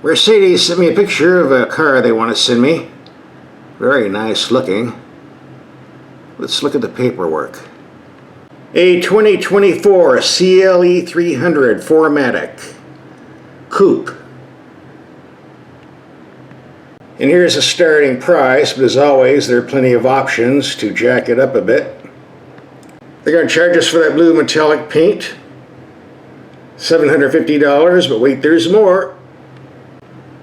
Mercedes sent me a picture of a car they want to send me. Very nice looking. Let's look at the paperwork. A 2024 CLE 300 4MATIC Coupe. And here's a starting price, but as always, there are plenty of options to jack it up a bit. They're going to charge us for that blue metallic paint. $750, but wait, there's more.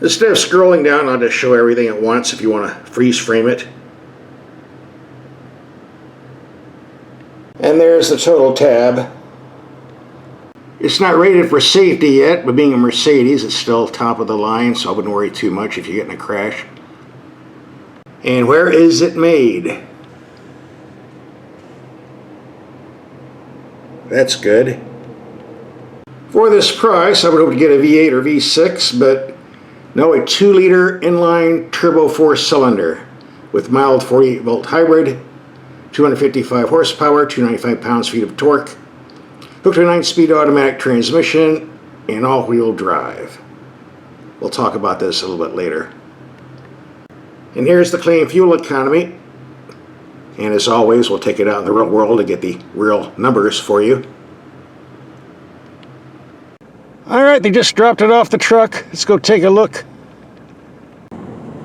Instead of scrolling down, I'll just show everything at once if you want to freeze frame it. And there's the total tab. It's not rated for safety yet, but being a Mercedes, it's still top of the line, so I wouldn't worry too much if you get in a crash. And where is it made? That's good. For this price, I would hope to get a V8 or V6, but no, a 2-liter inline turbo 4-cylinder with mild 48-volt hybrid, 255 horsepower, 295 pounds-feet of torque, hooked to a 9-speed automatic transmission, and all-wheel drive. We'll talk about this a little bit later. And here's the claim fuel economy. And as always, we'll take it out in the real world to get the real numbers for you. Alright, they just dropped it off the truck. Let's go take a look.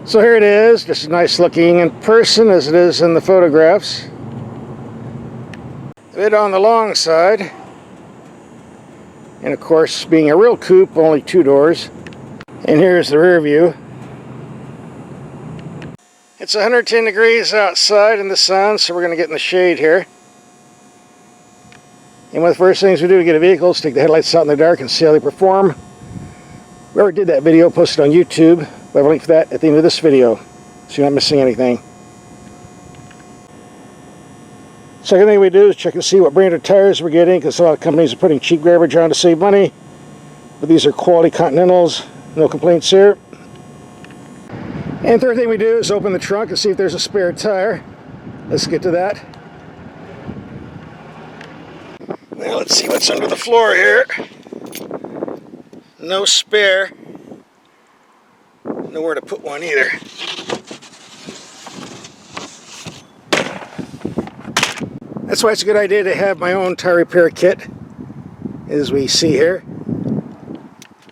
So here it is, just as nice looking in person as it is in the photographs. A bit on the long side. And of course, being a real coupe, only 2 doors. And here's the rear view. It's 110 degrees outside in the sun, so we're going to get in the shade here. And one of the first things we do to get a vehicle is take the headlights out in the dark and see how they perform. We already did that video, posted on YouTube. I have a link for that at the end of this video, so you're not missing anything. Second thing we do is check and see what brand of tires we're getting, because a lot of companies are putting cheap garbage on to save money. But these are quality Continentals, no complaints here. And third thing we do is open the trunk and see if there's a spare tire. Let's get to that. Now let's see what's under the floor here. No spare. Nowhere to put one either. That's why it's a good idea to have my own tire repair kit, as we see here.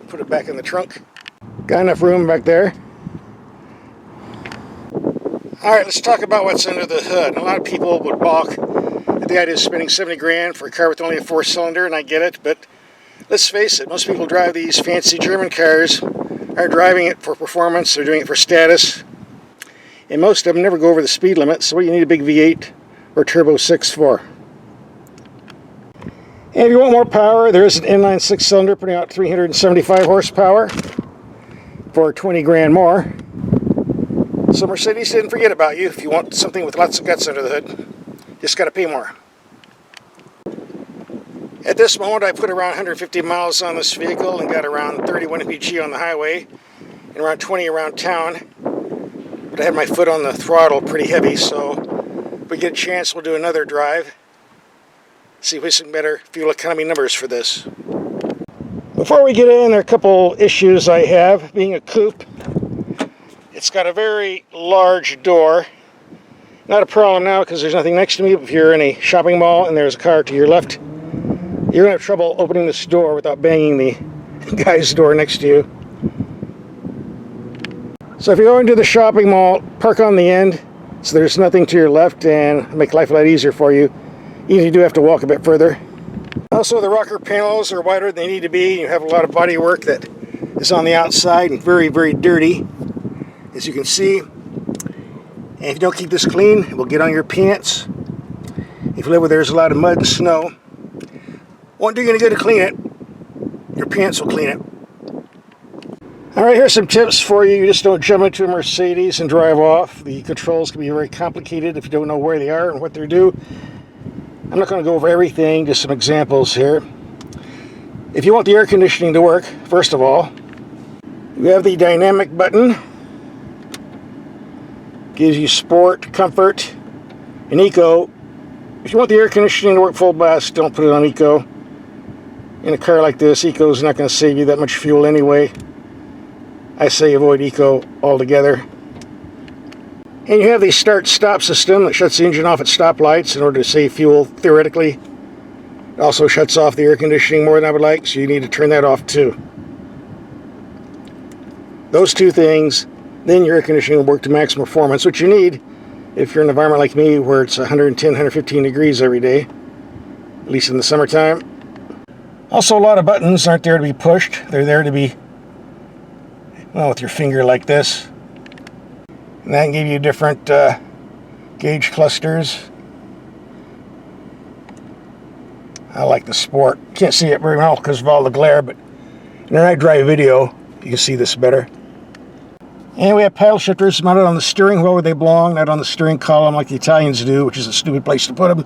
Put it back in the trunk. Got enough room back there. Alright, let's talk about what's under the hood. A lot of people would balk at the idea of spending 70 grand for a car with only a 4-cylinder, and I get it, but let's face it, most people drive these fancy German cars, are driving it for performance, they're doing it for status, and most of them never go over the speed limit, so what do you need a big V8 or turbo 6 for? And if you want more power, there is an inline 6-cylinder putting out 375 horsepower for 20 grand more. So Mercedes didn't forget about you if you want something with lots of guts under the hood. Just got to pay more. At this moment, I put around 150 miles on this vehicle and got around 31 mpg on the highway and around 20 around town. But I had my foot on the throttle pretty heavy, so if we get a chance, we'll do another drive. See if we can better fuel economy numbers for this. Before we get in, there are a couple issues I have. Being a coupe, it's got a very large door. Not a problem now because there's nothing next to me. If you're in a shopping mall and there's a car to your left, you're going to have trouble opening this door without banging the guy's door next to you. So if you go into the shopping mall, park on the end so there's nothing to your left and make life a lot easier for you. Even if you do have to walk a bit further. Also, the rocker panels are wider than they need to be. You have a lot of body work that is on the outside and very, very dirty, as you can see. And if you don't keep this clean, it will get on your pants. If you live where there's a lot of mud and snow, won't do you any good to clean it. Your pants will clean it. Alright, here's some tips for you. You just don't jump into a Mercedes and drive off. The controls can be very complicated if you don't know where they are and what they do. I'm not going to go over everything, just some examples here. If you want the air conditioning to work, first of all, you have the dynamic button. Gives you sport, comfort, and eco. If you want the air conditioning to work full blast, don't put it on eco. In a car like this, eco is not going to save you that much fuel anyway. I say avoid eco altogether. And you have the start-stop system that shuts the engine off at stoplights in order to save fuel, theoretically. It also shuts off the air conditioning more than I would like, so you need to turn that off too. Those two things, then your air conditioning will work to maximum performance, which you need if you're in an environment like me where it's 110, 115 degrees every day, at least in the summertime. Also, a lot of buttons aren't there to be pushed. They're there to be, well, with your finger like this. And that can give you different gauge clusters. I like the Sport. Can't see it very well because of all the glare, but in a night drive video, you can see this better. And we have paddle shifters mounted on the steering wheel where they belong, not on the steering column like the Italians do, which is a stupid place to put them.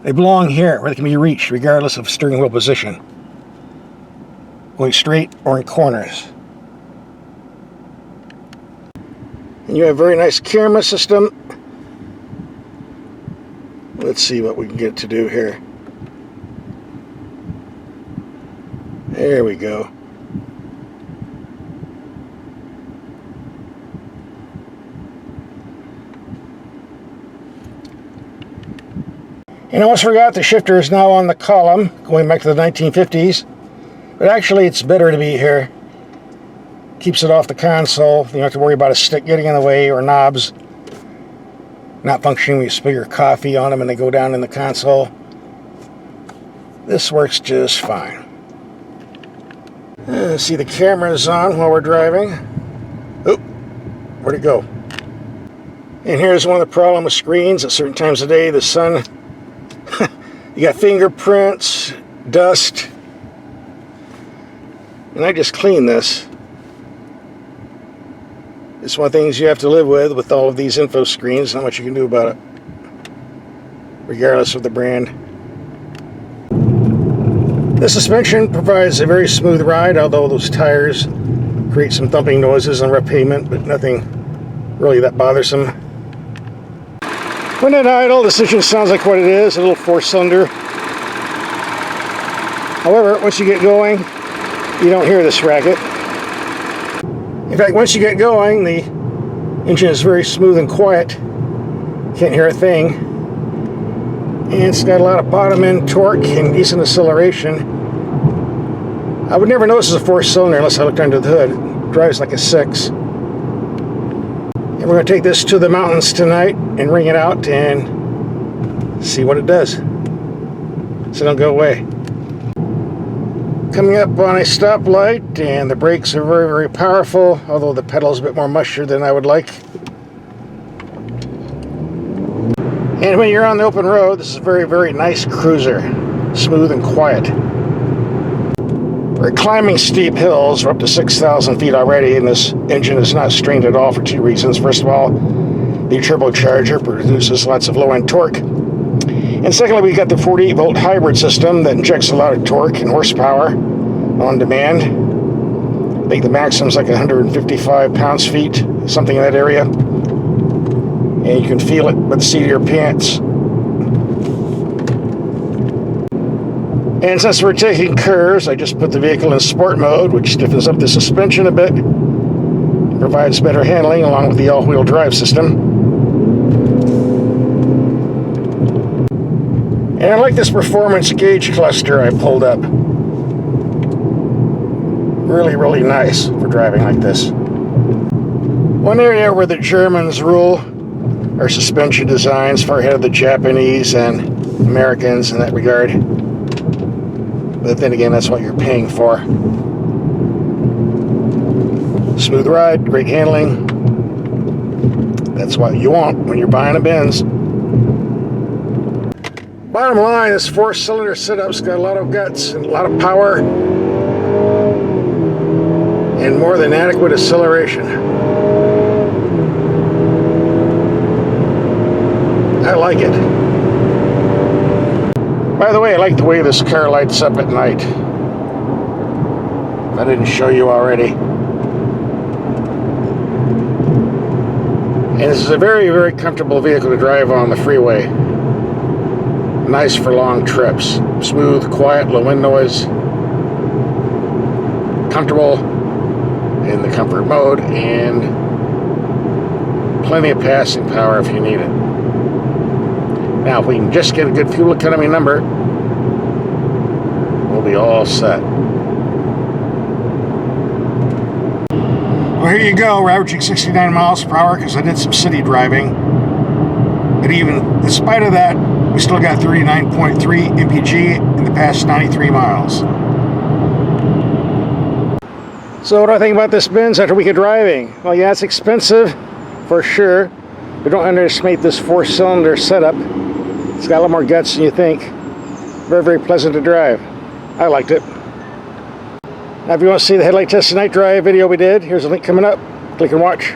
They belong here, where they can be reached regardless of steering wheel position, going straight or in corners. And you have a very nice camera system. Let's see what we can get it to do here. There we go. And I almost forgot the shifter is now on the column, going back to the 1950s. But actually it's better to be here. Keeps it off the console. You don't have to worry about a stick getting in the way or knobs not functioning when you spill your coffee on them and they go down in the console. This works just fine. See, the camera's on while we're driving. Oop, where'd it go? And here's one of the problem with screens at certain times of day. The sun, you got fingerprints, dust. And I just cleaned this. It's one of the things you have to live with all of these info screens. Not much you can do about it, regardless of the brand. The suspension provides a very smooth ride, although those tires create some thumping noises on rough pavement, but nothing really that bothersome. When at idle, this engine sounds like what it is, a little four-cylinder. However, once you get going, you don't hear this racket. In fact, once you get going, the engine is very smooth and quiet. Can't hear a thing. And it's got a lot of bottom end torque and decent acceleration. I would never notice it's a four-cylinder unless I looked under the hood. It drives like a 6. And we're going to take this to the mountains tonight and ring it out and see what it does. So don't go away. Coming up on a stoplight, and the brakes are very, very powerful, although the pedal's a bit more mushier than I would like. And when you're on the open road, this is a very, very nice cruiser. Smooth and quiet. We're climbing steep hills. We're up to 6,000 feet already, and this engine is not strained at all for two reasons. First of all, the turbocharger produces lots of low-end torque. And secondly, we've got the 48-volt hybrid system that injects a lot of torque and horsepower on demand. I think the maximum's like 155 pounds-feet, something in that area. And you can feel it by the seat of your pants. And since we're taking curves, I just put the vehicle in sport mode, which stiffens up the suspension a bit, provides better handling along with the all-wheel drive system. And I like this performance gauge cluster I pulled up. Really, really nice for driving like this. One area where the Germans rule are suspension designs, far ahead of the Japanese and Americans in that regard. But then again, that's what you're paying for. Smooth ride, great handling. That's what you want when you're buying a Benz. Bottom line, this four-cylinder setup's got a lot of guts and a lot of power and more than adequate acceleration. I like it. By the way, I like the way this car lights up at night. If I didn't show you already. And this is a very, very comfortable vehicle to drive on the freeway. Nice for long trips. Smooth, quiet, low wind noise. Comfortable. in the comfort mode, and plenty of passing power if you need it. Now, if we can just get a good fuel economy number, we'll be all set. Well, here you go. We're averaging 69 miles per hour because I did some city driving. But even in spite of that, we still got 39.3 mpg in the past 93 miles. So what do I think about this Benz after a week of driving? Well, yeah, it's expensive for sure, but don't underestimate this 4-cylinder setup. It's got a lot more guts than you think. Very, very pleasant to drive. I liked it. Now, if you want to see the headlight test and night drive video we did, here's a link coming up. Click and watch.